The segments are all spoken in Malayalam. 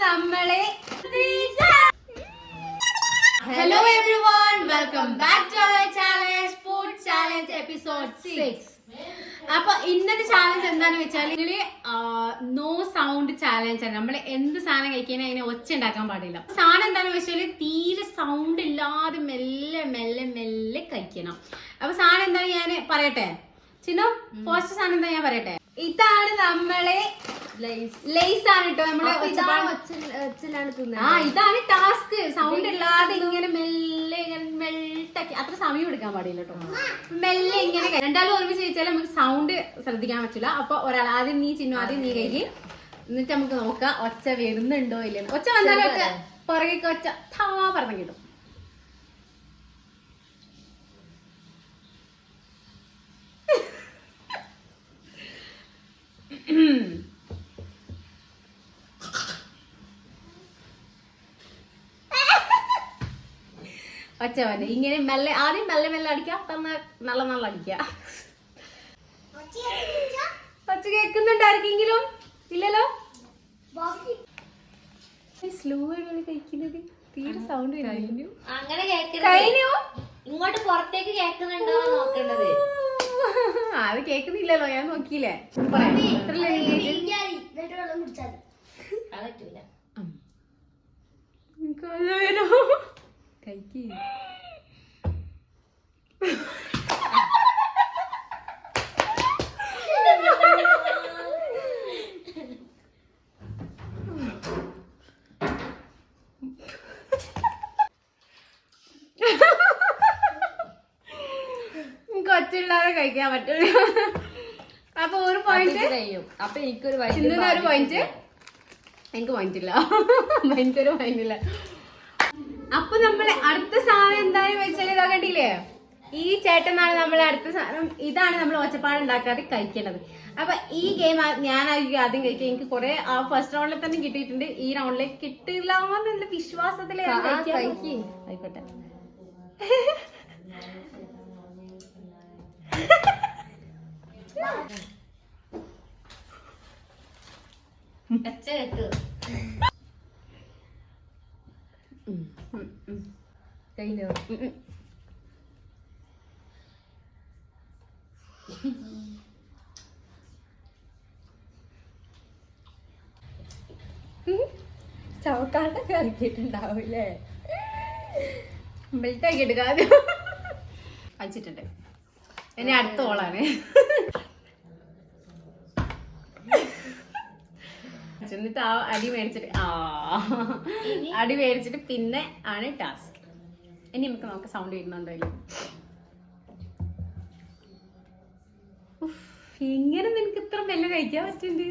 നമ്മളെ hello everyone, welcome back to our challenge food challenge episode 6. അപ്പൊ ഇന്നത്തെ ചാലഞ്ച് എന്താന്ന് വെച്ചാൽ നോ സൗണ്ട് ചാലഞ്ച് ആണ്. നമ്മൾ എന്ത് സാധനം കഴിക്കാനും അതിനെ ഒച്ച ഉണ്ടാക്കാൻ പാടില്ല. സാധനം എന്താന്ന് വെച്ചാല് തീരെ സൗണ്ട് ഇല്ലാതെ മെല്ലെ മെല്ലെ മെല്ലെ കഴിക്കണം. അപ്പൊ സാധനം എന്താണ് ഞാൻ പറയട്ടെ? ചിന്നു, ഫസ്റ്റ് സാധനം എന്താ ഞാൻ പറയട്ടെ? ഇതാണ് നമ്മളെ ലേസ് ആണ് കേട്ടോ. നമ്മള് ഇതാണ് ടാസ്ക്. സൗണ്ട് ഇല്ലാതെ ഇങ്ങനെ മെല്ലെ ഇങ്ങനെ മെൽട്ടാക്കി, അത്ര സമയം എടുക്കാൻ പാടില്ല കേട്ടോ. മെല്ലെ ഇങ്ങനെ രണ്ടാളും ഒരുമിച്ച് കഴിച്ചാൽ നമുക്ക് സൗണ്ട് ശ്രദ്ധിക്കാൻ പറ്റില്ല. അപ്പൊ ഒരാൾ ആദ്യം നീ ചിന്നു, ആദ്യം നീ കഴിക്കി, എന്നിട്ട് നമുക്ക് നോക്കാം ഒച്ച വരുന്നുണ്ടോ ഇല്ലെന്ന്. ഒച്ച വന്നാലൊക്കെ പുറകെ ഒച്ച താ പറഞ്ഞു കിട്ടും. ഒച്ച വന്നെ ഇങ്ങനെ മെല്ലെ, ആദ്യം മെല്ലെ മെല്ലെ അടിക്കാം, നല്ല നല്ല അടിക്കാം. ഒച്ച കേൾക്കുന്നുണ്ട് ആർക്കെങ്കിലും? ഇല്ലല്ലോ. സ്ലോ ആയിട്ട് കഴിക്കുന്നത് തീരെ സൗണ്ട് കഴിഞ്ഞു. ഇങ്ങോട്ട് പുറത്തേക്ക് കേൾക്കുന്നുണ്ടോ നോക്കേണ്ടത്. അത് കേൾക്കുന്നില്ലല്ലോ, ഞാൻ നോക്കിയില്ലേ. കഴിക്ക്. കൊച്ചില്ലാതെ കഴിക്കാൻ പറ്റില്ല. അപ്പൊ ഒരു പോയിന്റ് കഴിയും. അപ്പൊ എനിക്കൊരു പോയിന്റ്, എനിക്ക് പോയിന്റ് ഇല്ല. എനിക്കൊരു പോയിന്റ് ഇല്ല. അപ്പൊ നമ്മള് അടുത്ത സാധനം എന്തായാലും വെച്ചാൽ ഇതാ കണ്ടില്ലേ, ഈ ചേട്ടനാണ് നമ്മളെ അടുത്ത സാധനം. ഇതാണ് നമ്മൾ ഒച്ചപ്പാട് ഉണ്ടാക്കാതെ കഴിക്കേണ്ടത്. അപ്പൊ ഈ ഗെയിം ഞാനായിരിക്കും ആദ്യം കഴിക്കുക. എനിക്ക് കുറെ ഫസ്റ്റ് റൗണ്ടിൽ തന്നെ കിട്ടിയിട്ടുണ്ട്. ഈ റൗണ്ടിലേക്ക് കിട്ടില്ല എന്നുള്ള വിശ്വാസത്തില് ആയിക്കോട്ടെ. കഴിഞ്ഞോ? ചവക്കാട്ടൊക്കെ ഇറക്കിയിട്ടുണ്ടാവില്ലേ? ബെൽറ്റാക്കിയിട്ട് കാര്യം അയച്ചിട്ടുണ്ട്. എന്നെ അടുത്ത ഓളാണ്. എന്നിട്ട് ആ അടി മേടിച്ചിട്ട് പിന്നെ ആണ് ടാസ്ക്. ഇനി നമുക്ക് നോക്കാം സൗണ്ട് വരുന്നുണ്ടോ ഇല്ല. എങ്ങനെ നിനക്ക് ഇത്ര മെല്ലെ കഴിക്കാൻ പറ്റുന്നുണ്ട്?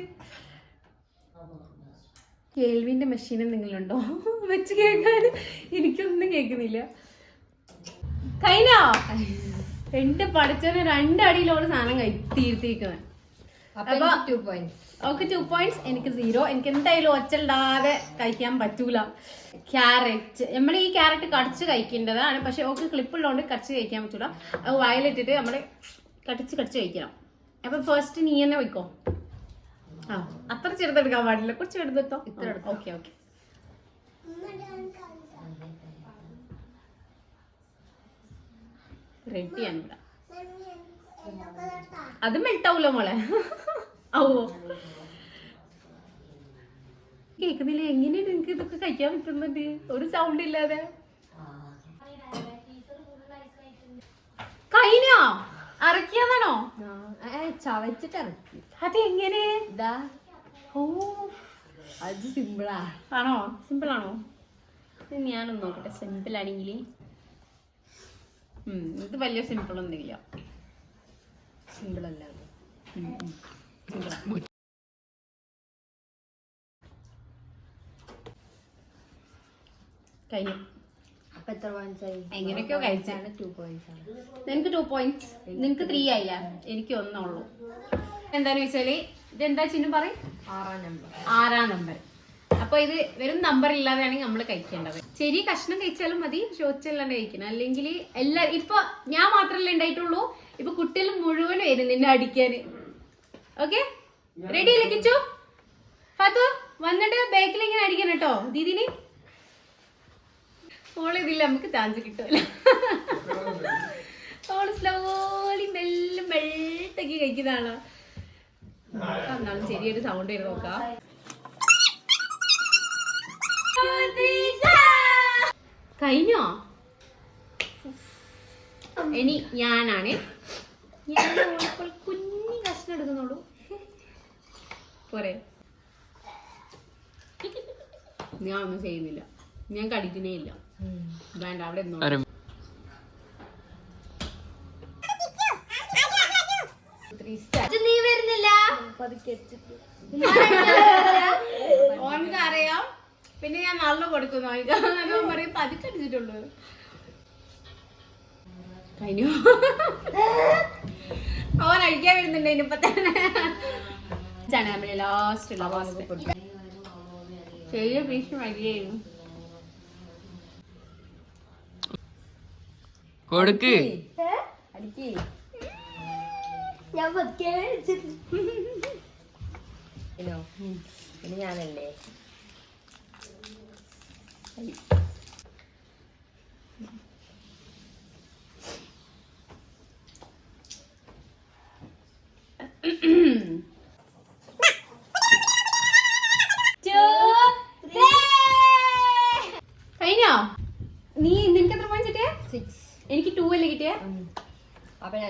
കേൾവിന്റെ മെഷീൻ എന്തെങ്കിലുണ്ടോ വെച്ച് കേൾക്കാൻ? എനിക്കൊന്നും കേൾക്കുന്നില്ല. കഴിഞ്ഞോ? എന്റെ പഠിച്ചതിന് 2 അടിയിലോട് സാധനം തീർത്തിരിക്കുന്നത്. അപ്പൊ 2 പോയിന്റ്സ്. Okay, 2 points. എനിക്ക് 0. എനിക്ക് എന്തായാലും ഒച്ചല്ലാതെ കഴിക്കാൻ പറ്റൂല. ക്യാരറ്റ്, നമ്മൾ ഈ ക്യാരറ്റ് കടിച്ച് കഴിക്കേണ്ടതാണ്. പക്ഷെ ഓക്കെ ക്ലിപ്പുള്ളതുകൊണ്ട് കടിച്ച് കഴിക്കാൻ പറ്റൂല. അത് വായിലിട്ടിട്ട് നമ്മള് കടിച്ച് കഴിക്കണം. അപ്പൊ ഫസ്റ്റ് നീ തന്നെ വെക്കോ. അത്ര ചെറുതെടുക്കാൻ പാടില്ല, കുറച്ച് എടുത്തോ. ഇത്ര എടുത്തോ. Okay okay. റെഡിയാണ് ഇവിടെ. അത് മെൽട്ടാവൂലോ മോളെ? ആവോ? കേക്കുന്നില്ല. എങ്ങനെയാണ് നിനക്ക് ഇതൊക്കെ കഴിക്കാൻ പറ്റുന്നത് ഒരു സൗണ്ട് ഇല്ലാതെ? കഴിഞ്ഞോ? അറക്കിയതാണോ? ചവച്ചിട്ട് ഇറക്കി. അത് എങ്ങനെ? ഓ, അത് സിമ്പിളാ. ആണോ? സിമ്പിൾ ആണോ? ഞാനൊന്ന് നോക്കട്ടെ. സിമ്പിൾ ആണെങ്കിൽ ഇത് വലിയ സിമ്പിൾ ഒന്നുമില്ല. സിമ്പിൾ അല്ല. കഴിഞ്ഞു. അപ്പൊ എത്ര പോയിന്റ്സ് ആയി? എങ്ങനെയൊക്കെയോ കഴിച്ചാണ്. 2 പോയിന്റ്സ് ആണ്. നിനക്ക് 2 പോയിന്റ്സ്, നിനക്ക് 3 ആയില്ല. എനിക്ക് 1 ഉള്ളൂ. എന്താന്ന് വെച്ചാല് ഇതെന്താ ചിഹ്നം പറയും? 6ാം നമ്പർ. അപ്പൊ ഇത് വെറും നമ്പർ ഇല്ലാതെയാണെങ്കിൽ നമ്മൾ കഴിക്കേണ്ടത്. ചെറിയ കഷ്ണം കഴിച്ചാലും മതി, ചോച്ചല്ലാണ്ട് കഴിക്കണം. അല്ലെങ്കിൽ ഇപ്പൊ ഞാൻ മാത്രമല്ലേ ഉണ്ടായിട്ടുള്ളൂ. ഇപ്പൊ കുട്ടികൾ മുഴുവൻ വരും നിന്നെ അടിക്കാന്. ഓക്കെ, റെഡി അല്ലേ കിച്ചു? ഫാത്തു? വന്നിട്ട് ബേക്കിൽ ഇങ്ങനെ അടിക്കണം കേട്ടോ ദീദിന്. ഓളിതില്ല, നമുക്ക് ചാൻസ് കിട്ടുമല്ലോ. ഓള് സ്ലോലി മെല്ലെ മെൽട്ടക്കി കഴിക്കുന്നതാണ്. എന്നാലും ചെറിയൊരു സൗണ്ട് ചെയ്ത് നോക്കാം. കഴിഞ്ഞോ? ഇനി ഞാനാണ്. ഞാൻ കുഞ്ഞി കഷ്ണം എടുക്കുന്നുള്ളൂ. പോരെ? ഞാൻ ഒന്നും ചെയ്യുന്നില്ല, ഞാൻ കടിക്കുന്നേ ഇല്ല. വേണ്ട, അവിടെ ഇരുന്നോ. നീ വരുന്നില്ല. ഓനക്ക് അറിയാം, പിന്നെ ഞാൻ നല്ല കൊടുക്കുന്നു. ഓനക്ക് പറയും പതുക്കെ അടിച്ചിട്ടുള്ളൂ. കഴിഞ്ഞു. ഓൻ അഴിക്കാൻ വരുന്നുണ്ട് ഇനിയിപ്പൊ തന്നെ. ലാസ്റ്റ് ചെറിയ പീസ് മതിയായിരുന്നു. കൊടുക്ക്. ഇനി ഞാനല്ലേ. കഴിഞ്ഞോ? നീ നിനക്ക് എത്ര പോയിന്റ് കിട്ടിയ? 6. എനിക്ക് 2 അല്ലേ കിട്ടിയ?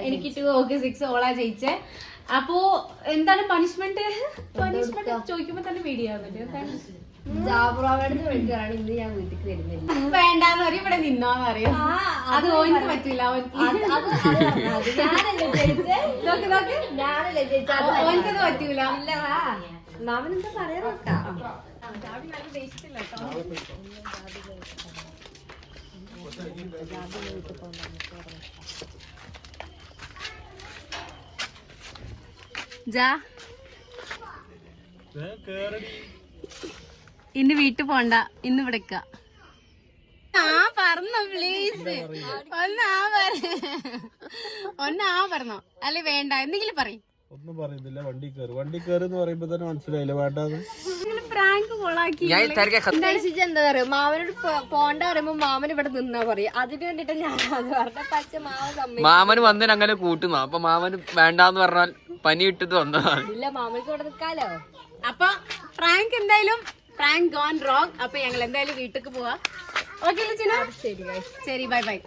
എനിക്ക് 2. ഓക്കെ, 6 ഓളാ ജയിച്ചേ. അപ്പോ എന്താണ് പണിഷ്മെന്റ്? പണിഷ്മെന്റ് ചോദിക്കുമ്പോ തന്നെ പേടിയാവുന്നുണ്ട്. ഇന്ന് ഞാൻ വീട്ടിൽ വരുന്നില്ല. വേണ്ടാന്ന് പറയും, ഇവിടെ നിന്നോന്ന് പറയും. അത് ഓനിക്ക് പറ്റില്ല. ഓനിക്കത് പറ്റൂല. മാമനെന്താ പറയാ നോക്കാം. ഇന്ന് വീട്ടിൽ പോണ്ട, ഇന്ന് ഇവിടെ പറഞ്ഞോ പ്ലീസ്. ഒന്നാ പറഞ്ഞോ, അല്ലെ വേണ്ട എന്തെങ്കിലും പറയും. ഒന്നും പറയുന്നില്ല. വണ്ടി കയറി എന്ന് പറയുമ്പോ തന്നെ മനസ്സിലായില്ല വേണ്ടാന്ന്. പ്രാങ്ക് കൊളാക്കി. എന്താ പറയാ, മാമനോട് പോണ്ട പറയുമ്പോ മാമൻ ഇവിടെ നിന്നാ പറയാ. അതിന് വേണ്ടിട്ട് ഞാൻ അത് പറഞ്ഞ പച്ച മാമന് വന്നതിന് അങ്ങനെ കൂട്ടുന്നു. അപ്പൊ മാമന് വേണ്ടാന്ന് പറഞ്ഞാൽ പനി ഇട്ടത് വന്നതാണ്. ഇല്ല, മാമനക്ക് ഇവിടെ നിൽക്കാലോ. അപ്പൊ പ്രാങ്ക് എന്തായാലും പ്രാങ്ക് ഗോൺ റോങ്. അപ്പൊ ഞങ്ങൾ എന്തായാലും വീട്ടിലേക്ക് പോവാ. ഓക്കെ ശരി, ബൈ ബൈ.